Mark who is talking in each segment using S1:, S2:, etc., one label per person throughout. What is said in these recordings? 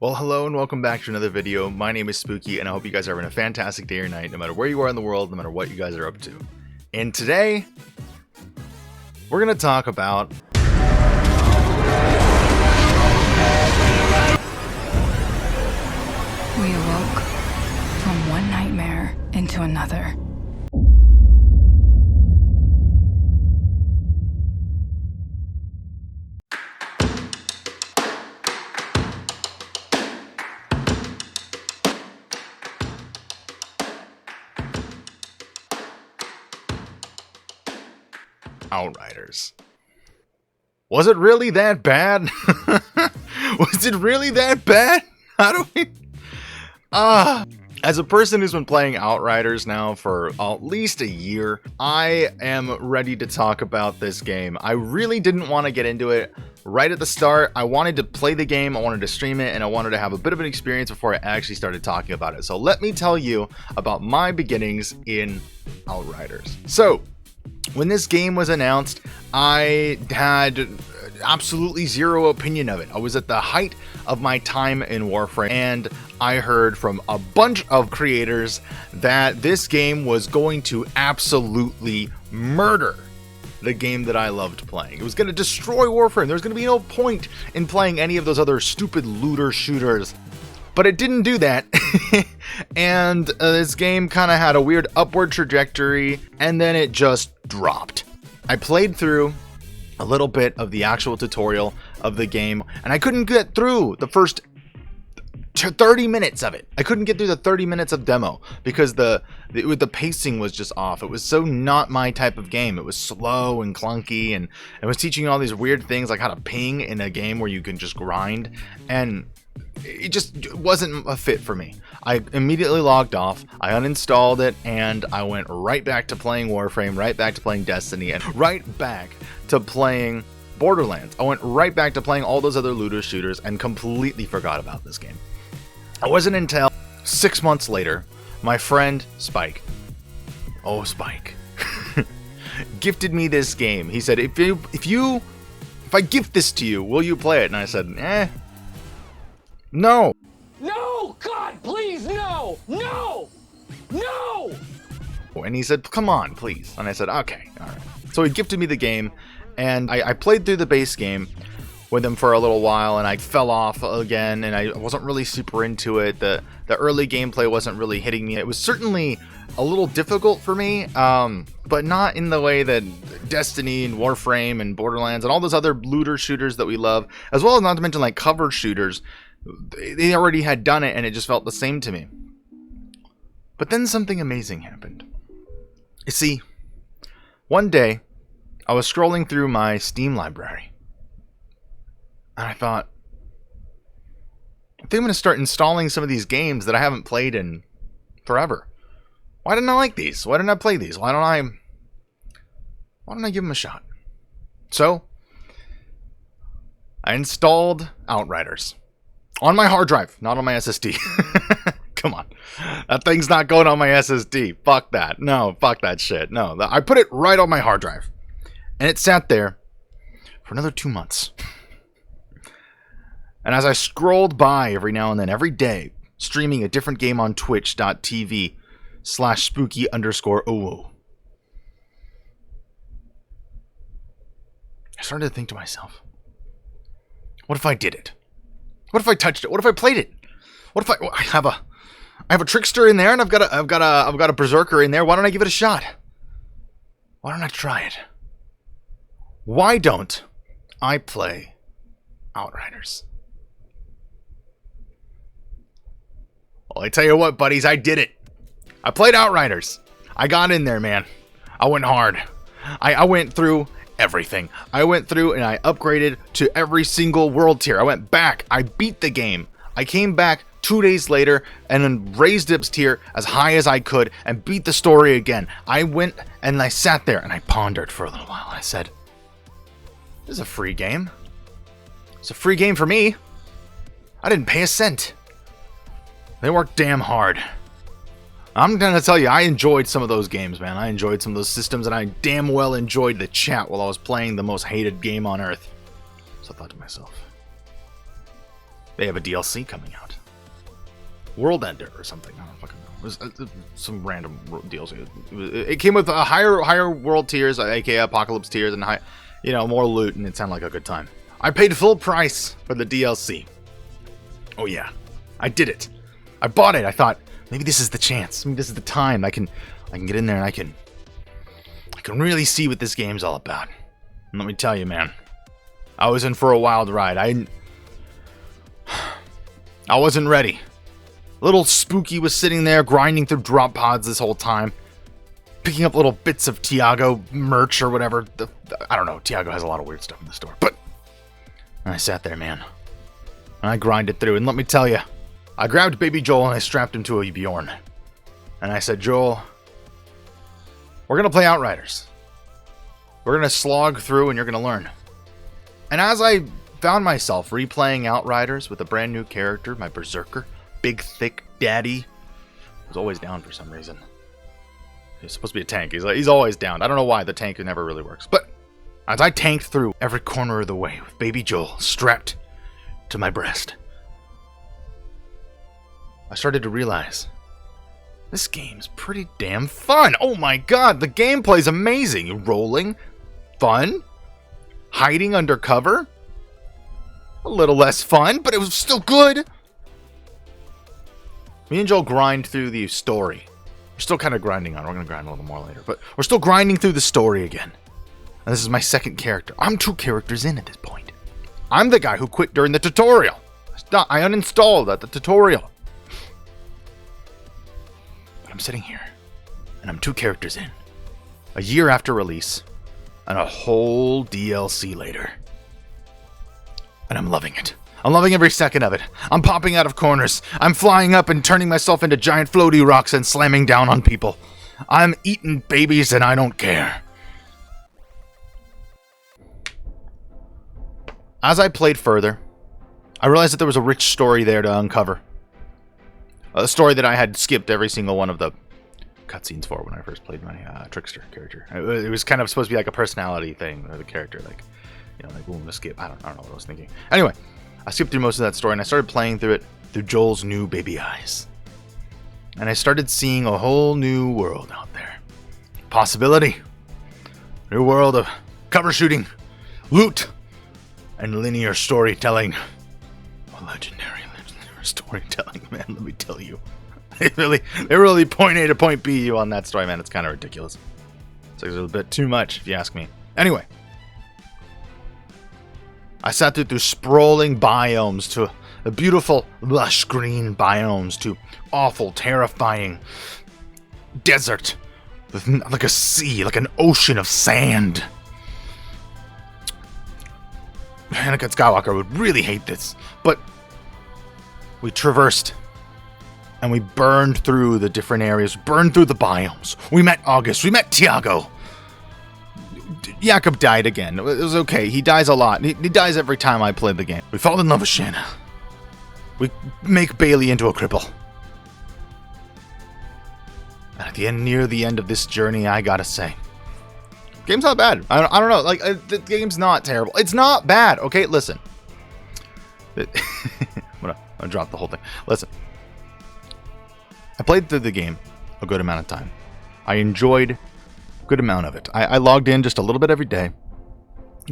S1: Well, hello and welcome back to another video. My name is Spooky and I hope you guys are having a fantastic day or night, no matter where you are in the world, no matter what you guys are up to. And today, we're going to talk about
S2: We awoke from one nightmare into another.
S1: Outriders. Was it really that bad? Was it really that bad? How do we... As a person who's been playing Outriders now for at least a year, I am ready to talk about this game. I really didn't want to get into it right at the start. I wanted to play the game, I wanted to stream it, and I wanted to have a bit of an experience before I actually started talking about it. So let me tell you about my beginnings in Outriders. So, when this game was announced, I had absolutely zero opinion of it. I was at the height of my time in Warframe, and I heard from a bunch of creators that this game was going to absolutely murder the game that I loved playing. It was going to destroy Warframe. There was going to be no point in playing any of those other stupid looter shooters. But it didn't do that, and this game kind of had a weird upward trajectory, and then it just dropped. I played through a little bit of the actual tutorial of the game, and I couldn't get through the first 30 minutes of it. I couldn't get through the 30 minutes of demo because the pacing was just off. It was so not my type of game. It was slow and clunky, and it was teaching you all these weird things like how to ping in a game where you can just grind, and it just wasn't a fit for me. I immediately logged off, I uninstalled it, and I went right back to playing Warframe, right back to playing Destiny, and right back to playing Borderlands. I went right back to playing all those other looter shooters and completely forgot about this game. It wasn't until 6 months later, my friend Spike, gifted me this game. He said, if I gift this to you, will you play it? And I said, no.
S3: No! God, please, no! No! No!
S1: And he said, come on, please. And I said, okay, all right. So he gifted me the game, and I played through the base game with him for a little while, and I fell off again, and I wasn't really super into it. The early gameplay wasn't really hitting me. It was certainly a little difficult for me, but not in the way that Destiny and Warframe and Borderlands and all those other looter shooters that we love, as well as not to mention like cover shooters. They already had done it, and it just felt the same to me. But then something amazing happened. You see, one day, I was scrolling through my Steam library, and I thought, I think I'm going to start installing some of these games that I haven't played in forever. Why didn't I like these? Why didn't I play these? Why don't I give them a shot? So, I installed Outriders. On my hard drive, not on my SSD. Come on. That thing's not going on my SSD. Fuck that. No, fuck that shit. No, I put it right on my hard drive. And it sat there for another 2 months. And as I scrolled by every now and then, every day, streaming a different game on twitch.tv/spooky_oo, I started to think to myself, what if I did it? What if I touched it? What if I played it? What if I have a trickster in there, and I've got a berserker in there. Why don't I give it a shot? Why don't I try it? Why don't I play Outriders? Well, I tell you what, buddies, I did it. I played Outriders. I got in there, man. I went hard. I went through everything. I went through and I upgraded to every single world tier. I went back. I beat the game. I came back 2 days later and then raised its tier as high as I could and beat the story again. I went and I sat there and I pondered for a little while. I said, this is a free game. It's a free game for me. I didn't pay a cent. They worked damn hard. I'm gonna tell you, I enjoyed some of those games, man. I enjoyed some of those systems, and I damn well enjoyed the chat while I was playing the most hated game on earth. So I thought to myself, They have a DLC coming out. World Ender or something. I don't fucking know. It was some random DLC. It came with higher world tiers, aka Apocalypse tiers, and more loot, and it sounded like a good time. I paid full price for the DLC. Oh yeah, I did it. I bought it. I thought maybe this is the chance. Maybe this is the time. I can get in there and I can really see what this game's all about. And let me tell you, man, I was in for a wild ride. I wasn't ready. Little Spooky was sitting there grinding through drop pods this whole time, picking up little bits of Tiago merch or whatever. I don't know. Tiago has a lot of weird stuff in the store. But I sat there, man, and I grinded through. And let me tell you, I grabbed baby Joel and I strapped him to a Bjorn. And I said, Joel, we're going to play Outriders. We're going to slog through and you're going to learn. And as I found myself replaying Outriders with a brand new character, my Berserker, big, thick daddy, was always down for some reason. He's supposed to be a tank. He's always down. I don't know why. The tank never really works. But as I tanked through every corner of the way with baby Joel strapped to my breast, I started to realize this game's pretty damn fun. Oh my god, the gameplay's amazing. Rolling, fun, hiding under cover, a little less fun, but it was still good. Me and Joel grind through the story. We're still kind of grinding on it. We're going to grind a little more later, but we're still grinding through the story again. And this is my second character. I'm 2 characters in at this point. I'm the guy who quit during the tutorial. I uninstalled at the tutorial. But I'm sitting here, and I'm 2 characters in. A year after release, and a whole DLC later. And I'm loving it. I'm loving every second of it. I'm popping out of corners. I'm flying up and turning myself into giant floaty rocks and slamming down on people. I'm eating babies and I don't care. As I played further, I realized that there was a rich story there to uncover. A story that I had skipped every single one of the cutscenes for when I first played my Trickster character. It was kind of supposed to be like a personality thing of the character, like boom, to skip. I don't know what I was thinking. Anyway, I skipped through most of that story and I started playing through it through Joel's new baby eyes. And I started seeing a whole new world out there. Possibility. New world of cover shooting, loot, and linear storytelling. Legendary storytelling, man, let me tell you. They really point A to point B you on that story, man. It's kind of ridiculous. It's like a little bit too much, if you ask me. Anyway. I sat through sprawling biomes to the beautiful, lush green biomes to awful, terrifying desert with like a sea, like an ocean of sand. Anakin Skywalker would really hate this, but we traversed and we burned through the different areas, burned through the biomes. We met August, we met Tiago. Jakob died again. It was okay. He dies a lot. He dies every time I play the game. We fall in love with Shanna. We make Bailey into a cripple. And near the end of this journey, I gotta say, game's not bad. I don't know. Like, the game's not terrible. It's not bad. Okay, listen. I'm gonna drop the whole thing. Listen. I played through the game a good amount of time. I enjoyed good amount of it. I logged in just a little bit every day,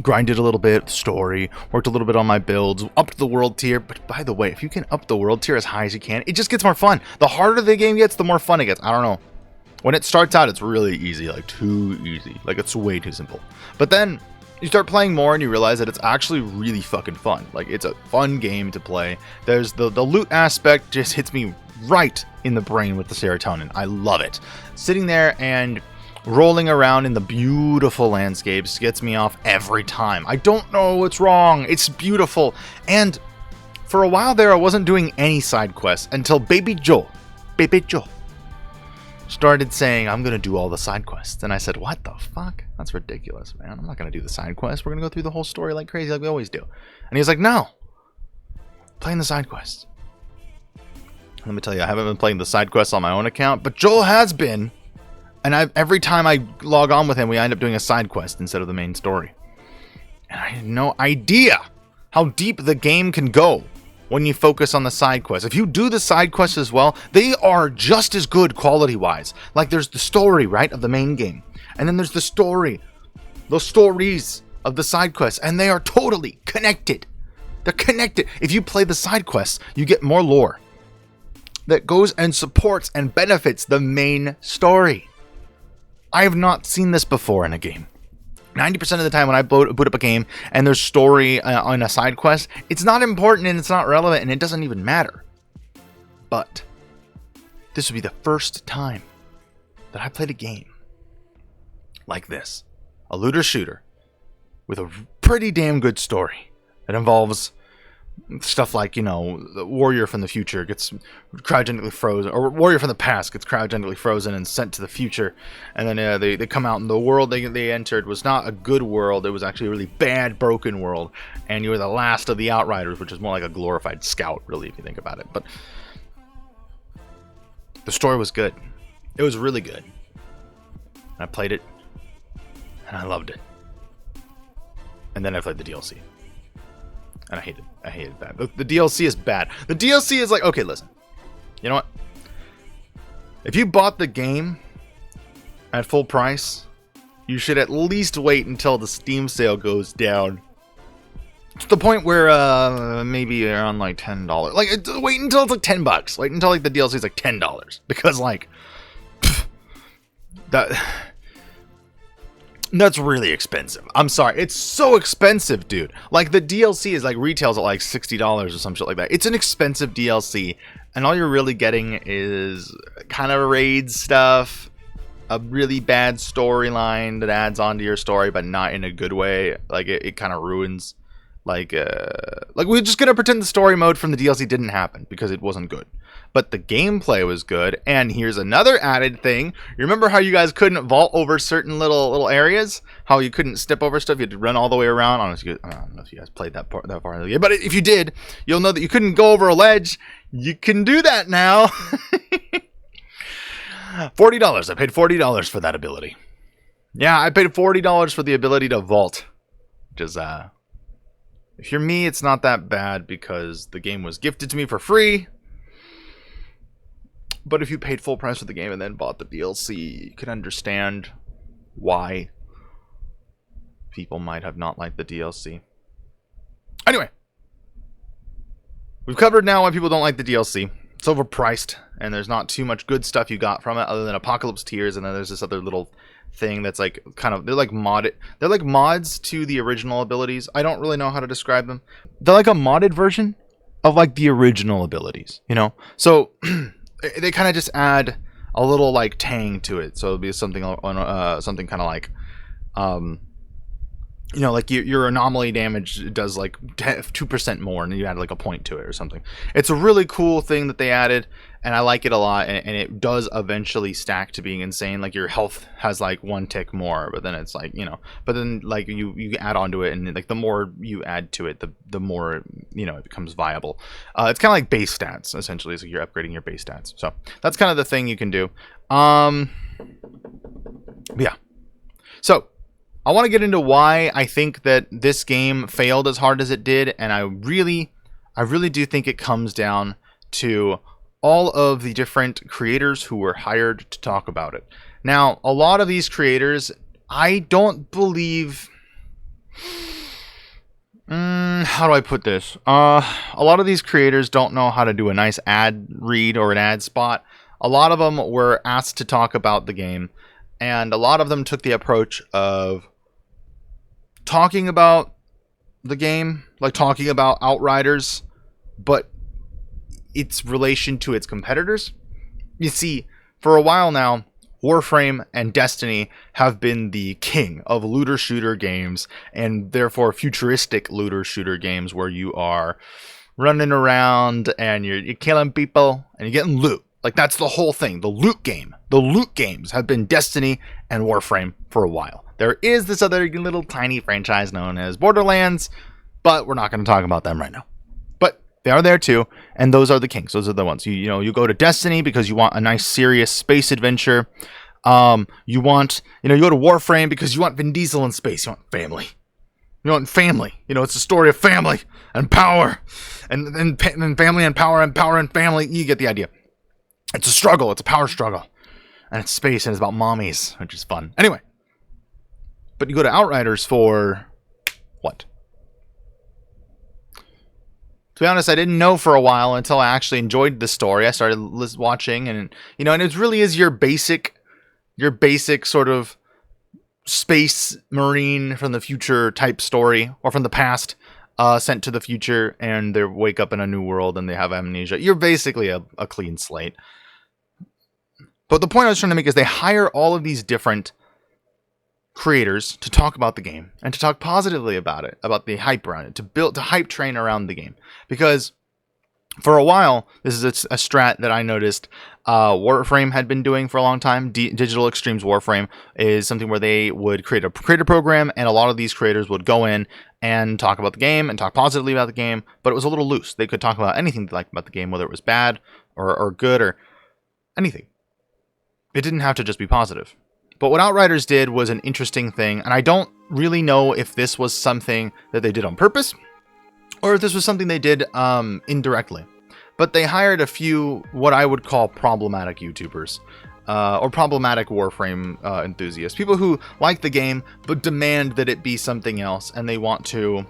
S1: grinded a little bit, story, worked a little bit on my builds, upped the world tier. But by the way, if you can up the world tier as high as you can, it just gets more fun. The harder the game gets, the more fun it gets. I don't know. When it starts out, it's really easy, like too easy. Like it's way too simple. But then you start playing more and you realize that it's actually really fucking fun. Like it's a fun game to play. There's the loot aspect just hits me right in the brain with the serotonin. I love it. Sitting there and rolling around in the beautiful landscapes gets me off every time. I don't know what's wrong. It's beautiful. And for a while there, I wasn't doing any side quests until baby Joel started saying, I'm going to do all the side quests. And I said, what the fuck? That's ridiculous, man. I'm not going to do the side quests. We're going to go through the whole story like crazy like we always do. And he was like, no. Playing the side quests. Let me tell you, I haven't been playing the side quests on my own account, but Joel has been. And every time I log on with him, we end up doing a side quest instead of the main story. And I had no idea how deep the game can go when you focus on the side quests. If you do the side quests as well, they are just as good quality-wise. Like, there's the story, right, of the main game. And then there's the stories of the side quests, and they are totally connected. They're connected. If you play the side quests, you get more lore that goes and supports and benefits the main story. I have not seen this before in a game. 90% of the time when I boot up a game and there's story on a side quest, it's not important and it's not relevant and it doesn't even matter. But this would be the first time that I played a game like this. A looter shooter with a pretty damn good story that involves stuff like, you know, the warrior from the future gets cryogenically frozen, or warrior from the past gets cryogenically frozen and sent to the future, and then they come out, and the world they entered was not a good world. It was actually a really bad, broken world, and you were the last of the Outriders, which is more like a glorified scout, really, if you think about it. But the story was good. It was really good. I played it, and I loved it. And then I played the DLC. And I hated that. The DLC is bad. The DLC is like, okay, listen. You know what? If you bought the game at full price, you should at least wait until the Steam sale goes down. To the point where maybe around like $10. Like, wait until it's like $10. Wait until like the DLC is like $10. Because like, that's really expensive. I'm sorry. It's so expensive, dude. Like, the DLC is like retails at like $60 or some shit like that. It's an expensive DLC. And all you're really getting is kind of raid stuff. A really bad storyline that adds onto your story, but not in a good way. Like, it kind of ruins. Like we're just going to pretend the story mode from the DLC didn't happen because it wasn't good. But the gameplay was good, and here's another added thing. You remember how you guys couldn't vault over certain little areas? How you couldn't step over stuff? You had to run all the way around. I don't know if you guys played that far in the game, but if you did, you'll know that you couldn't go over a ledge. You can do that now. $40. I paid $40 for that ability. Yeah, I paid $40 for the ability to vault. Which is, if you're me, it's not that bad because the game was gifted to me for free. But if you paid full price for the game and then bought the DLC, you can understand why people might have not liked the DLC. Anyway, we've covered now why people don't like the DLC. It's overpriced, and there's not too much good stuff you got from it other than Apocalypse Tears, and then there's this other little thing that's like kind of, they're like mods to the original abilities. I don't really know how to describe them. They're like a modded version of like the original abilities, you know? So they kind of just add a little like tang to it. So it'll be something something kind of like you know, like your anomaly damage does like 2% more, and you add like a point to it or something. It's a really cool thing that they added, and I like it a lot, and it does eventually stack to being insane. Like, your health has like 1 tick more, but then it's like, you know, but then like you add onto it, and like the more you add to it, the more, you know, it becomes viable. It's kind of like base stats, essentially. So you're upgrading your base stats. So that's kind of the thing you can do. Yeah. So I want to get into why I think that this game failed as hard as it did, and I really do think it comes down to all of the different creators who were hired to talk about it. Now, a lot of these creators, I don't believe... how do I put this? A lot of these creators don't know how to do a nice ad read or an ad spot. A lot of them were asked to talk about the game, and a lot of them took the approach of talking about the game, like talking about Outriders, but its relation to its competitors. You see, for a while now, Warframe and Destiny have been the king of looter shooter games, and therefore futuristic looter shooter games where you are running around and you're killing people and you're getting loot. Like, that's the whole thing. The loot game. The loot games have been Destiny and Warframe for a while. There is this other little tiny franchise known as Borderlands, but we're not going to talk about them right now. But they are there too, and those are the kings. Those are the ones. You go to Destiny because you want a nice, serious space adventure. You go to Warframe because you want Vin Diesel in space. You want family. You know, and family. You know, it's a story of family and power, and family and power and family. You get the idea. It's a struggle. It's a power struggle, and it's space, and it's about mommies, which is fun. Anyway, but you go to Outriders for what? To be honest, I didn't know for a while until I actually enjoyed the story. I started watching, and you know, and it really is your basic sort of space marine from the future type story, or from the past, sent to the future, and they wake up in a new world and they have amnesia. You're basically a clean slate. But the point I was trying to make is they hire all of these different creators to talk about the game and to talk positively about it, about the hype around it, to hype train around the game. Because for a while, this is a strat that I noticed Warframe had been doing for a long time. Digital Extremes Warframe is something where they would create a creator program, and a lot of these creators would go in and talk about the game and talk positively about the game, but it was a little loose. They could talk about anything they liked about the game, whether it was bad or good or anything. It didn't have to just be positive. But what Outriders did was an interesting thing, and I don't really know if this was something that they did on purpose, or if this was something they did indirectly. But they hired a few what I would call problematic YouTubers, or problematic Warframe enthusiasts. People who like the game, but demand that it be something else, and they want to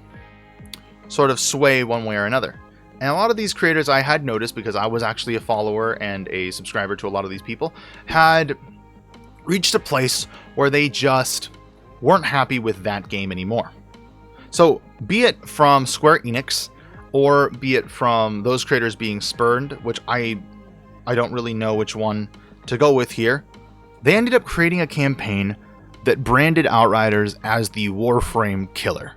S1: sort of sway one way or another. And a lot of these creators I had noticed, because I was actually a follower and a subscriber to a lot of these people, had reached a place where they just weren't happy with that game anymore. So, be it from Square Enix, or be it from those creators being spurned, which I don't really know which one to go with here, they ended up creating a campaign that branded Outriders as the Warframe killer.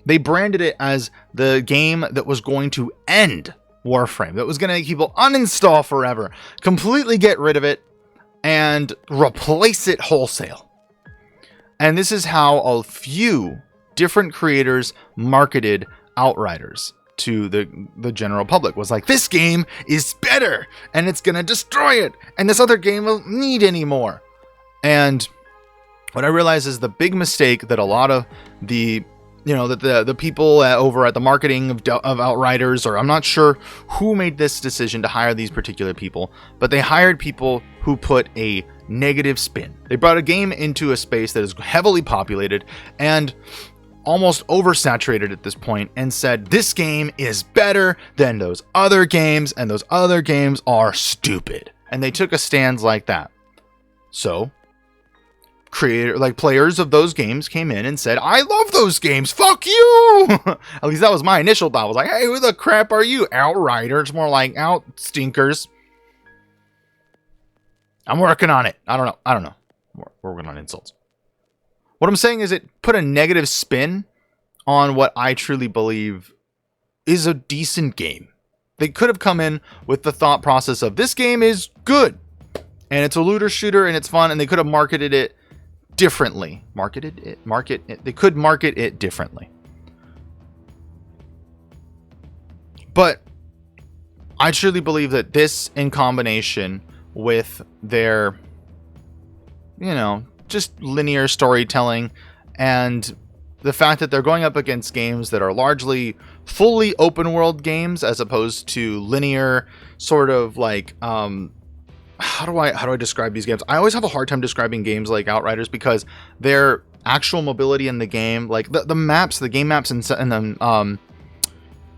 S1: They branded it as the game that was going to end Warframe, that was going to make people uninstall forever, completely get rid of it, and replace it wholesale. And this is how a few different creators marketed Outriders to the general public. Was like, this game is better, and it's going to destroy it, and this other game won't need anymore. And what I realized is the big mistake that a lot of the the people over at the marketing of Outriders, or I'm not sure who made this decision to hire these particular people, but they hired people who put a negative spin. They brought a game into a space that is heavily populated and almost oversaturated at this point, and said, this game is better than those other games, and those other games are stupid. And they took a stance like that. So players of those games came in and said, I love those games, fuck you. At least that was my initial thought. I was like, hey, who the crap are you? Outriders? More like out stinkers. I'm working on it. I don't know. We're working on insults. What I'm saying is, it put a negative spin on what I truly believe is a decent game. They could have come in with the thought process of, this game is good, and it's a looter shooter, and it's fun, and they could have marketed it differently. They could market it differently. But I truly believe that this, in combination with their, just linear storytelling, and the fact that they're going up against games that are largely fully open world games, as opposed to linear sort of like, how do I describe these games? I always have a hard time describing games like Outriders, because their actual mobility in the game, like the maps, the game maps, and then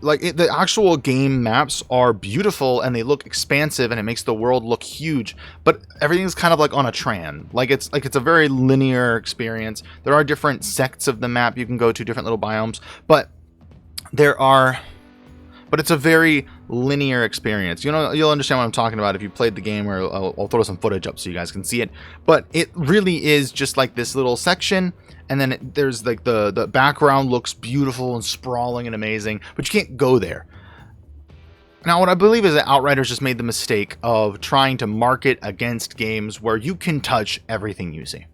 S1: the actual game maps are beautiful, and they look expansive, and it makes the world look huge. But everything's kind of like on a tran. It's a very linear experience. There are different sects of the map you can go to, different little biomes, but it's a very linear experience. You'll understand what I'm talking about if you played the game, or I'll throw some footage up so you guys can see it. But it really is just like this little section, and then there's like the background looks beautiful and sprawling and amazing, but you can't go there. Now, what I believe is that Outriders just made the mistake of trying to market against games where you can touch everything you see.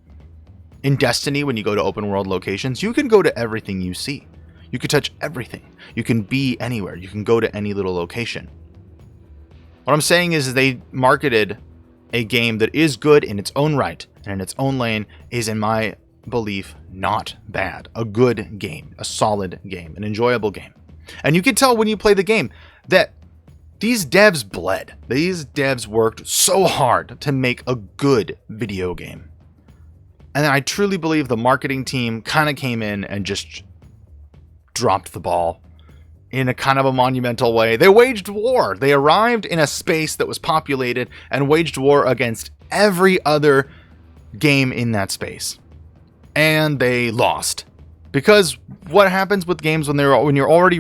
S1: In Destiny, when you go to open world locations, you can go to everything you see. You can touch everything. You can be anywhere. You can go to any little location. What I'm saying is they marketed a game that is good in its own right and in its own lane, is, in my belief, not bad. A good game, a solid game, an enjoyable game. And you can tell when you play the game that these devs bled. These devs worked so hard to make a good video game. And I truly believe the marketing team kind of came in and just dropped the ball in a kind of a monumental way. They waged war. They arrived in a space that was populated and waged war against every other game in that space. And they lost. Because what happens with games when you're already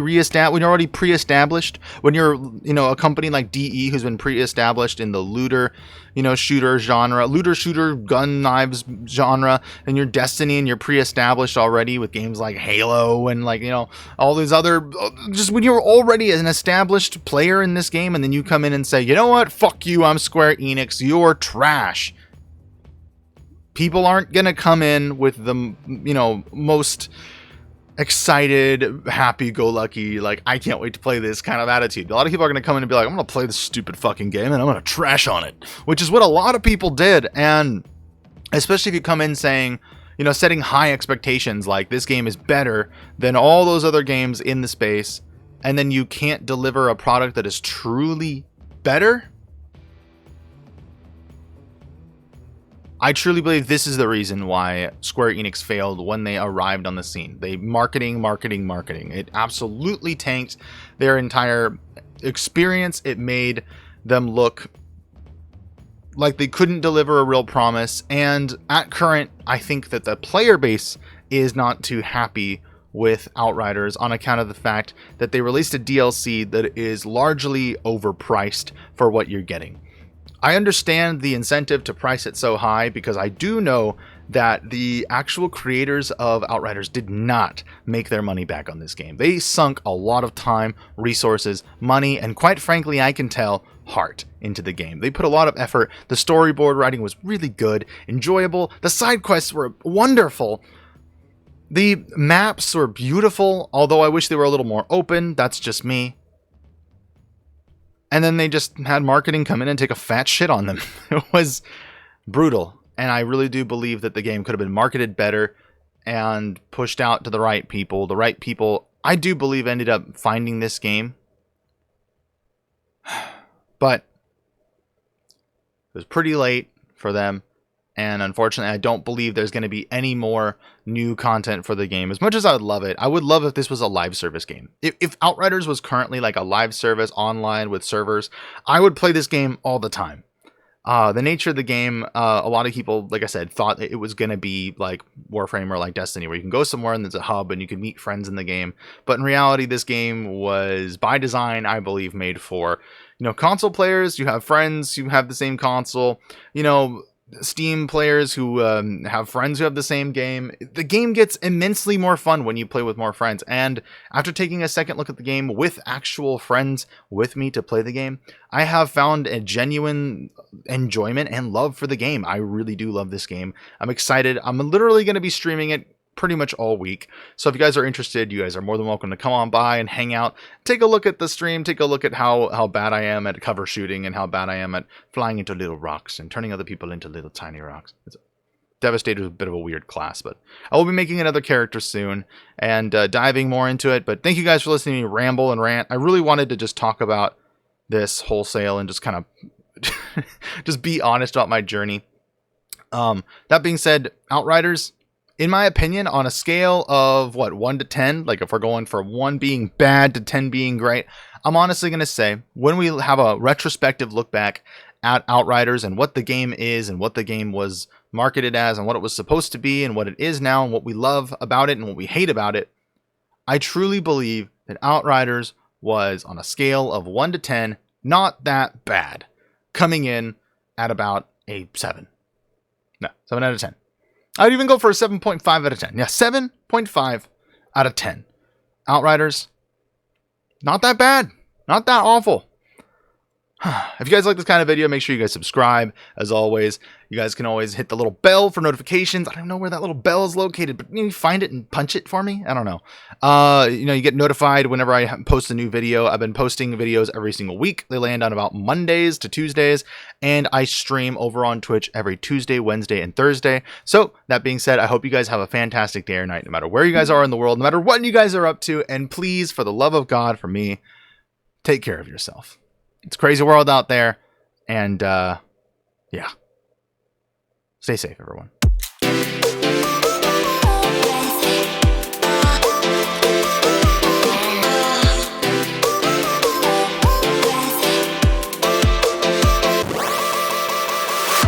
S1: pre-established, when you're, a company like DE who's been pre-established in the looter, shooter genre, looter shooter gun knives genre, and your Destiny, and you're pre-established already with games like Halo and all these other, just when you're already an established player in this game, and then you come in and say, you know what, fuck you, I'm Square Enix, you're trash. People aren't going to come in with the, most excited, happy-go-lucky, I can't wait to play this kind of attitude. A lot of people are going to come in and be like, I'm going to play this stupid fucking game and I'm going to trash on it. Which is what a lot of people did. And especially if you come in saying, setting high expectations like this game is better than all those other games in the space, and then you can't deliver a product that is truly better. I truly believe this is the reason why Square Enix failed when they arrived on the scene. They marketing. It absolutely tanked their entire experience. It made them look like they couldn't deliver a real promise. And at current, I think that the player base is not too happy with Outriders on account of the fact that they released a DLC that is largely overpriced for what you're getting. I understand the incentive to price it so high because I do know that the actual creators of Outriders did not make their money back on this game. They sunk a lot of time, resources, money, and quite frankly, I can tell, heart into the game. They put a lot of effort. The storyboard writing was really good, enjoyable. The side quests were wonderful. The maps were beautiful, although I wish they were a little more open. That's just me. And then they just had marketing come in and take a fat shit on them. It was brutal. And I really do believe that the game could have been marketed better and pushed out to the right people. The right people, I do believe, ended up finding this game. But it was pretty late for them. And unfortunately, I don't believe there's going to be any more new content for the game. As much as I would love it, I would love if this was a live service game. If Outriders was currently like a live service online with servers, I would play this game all the time. The nature of the game, a lot of people, like I said, thought it was going to be like Warframe or like Destiny, where you can go somewhere and there's a hub and you can meet friends in the game. But in reality, this game was by design, I believe, made for, console players. You have friends who have the same console, Steam players who have friends who have the same game. The game gets immensely more fun when you play with more friends. And after taking a second look at the game with actual friends with me to play the game, I have found a genuine enjoyment and love for the game. I really do love this game. I'm excited. I'm literally going to be streaming it pretty much all week. So if you guys are interested, you guys are more than welcome to come on by and hang out, take a look at the stream, take a look at how bad I am at cover shooting and how bad I am at flying into little rocks and turning other people into little tiny rocks. Devastator is a bit of a weird class, but I will be making another character soon and diving more into it. But thank you guys for listening to me ramble and rant. I really wanted to just talk about this wholesale and just kind of just be honest about my journey. That being said, Outriders, in my opinion, on a scale of 1 to 10, like if we're going for 1 being bad to 10 being great, I'm honestly going to say when we have a retrospective look back at Outriders and what the game is and what the game was marketed as and what it was supposed to be and what it is now and what we love about it and what we hate about it, I truly believe that Outriders was on a scale of 1 to 10, not that bad, coming in at about a 7. No, 7 out of 10. I'd even go for a 7.5 out of 10. Yeah, 7.5 out of 10. Outriders, not that bad. Not that awful. If you guys like this kind of video, make sure you guys subscribe. As always, you guys can always hit the little bell for notifications. I don't know where that little bell is located, but you find it and punch it for me. I don't know. You get notified whenever I post a new video. I've been posting videos every single week. They land on about Mondays to Tuesdays, and I stream over on Twitch every Tuesday, Wednesday, and Thursday. So that being said, I hope you guys have a fantastic day or night, no matter where you guys are in the world, no matter what you guys are up to. And please, for the love of God, for me, take care of yourself. It's a crazy world out there, and yeah. Stay safe, everyone.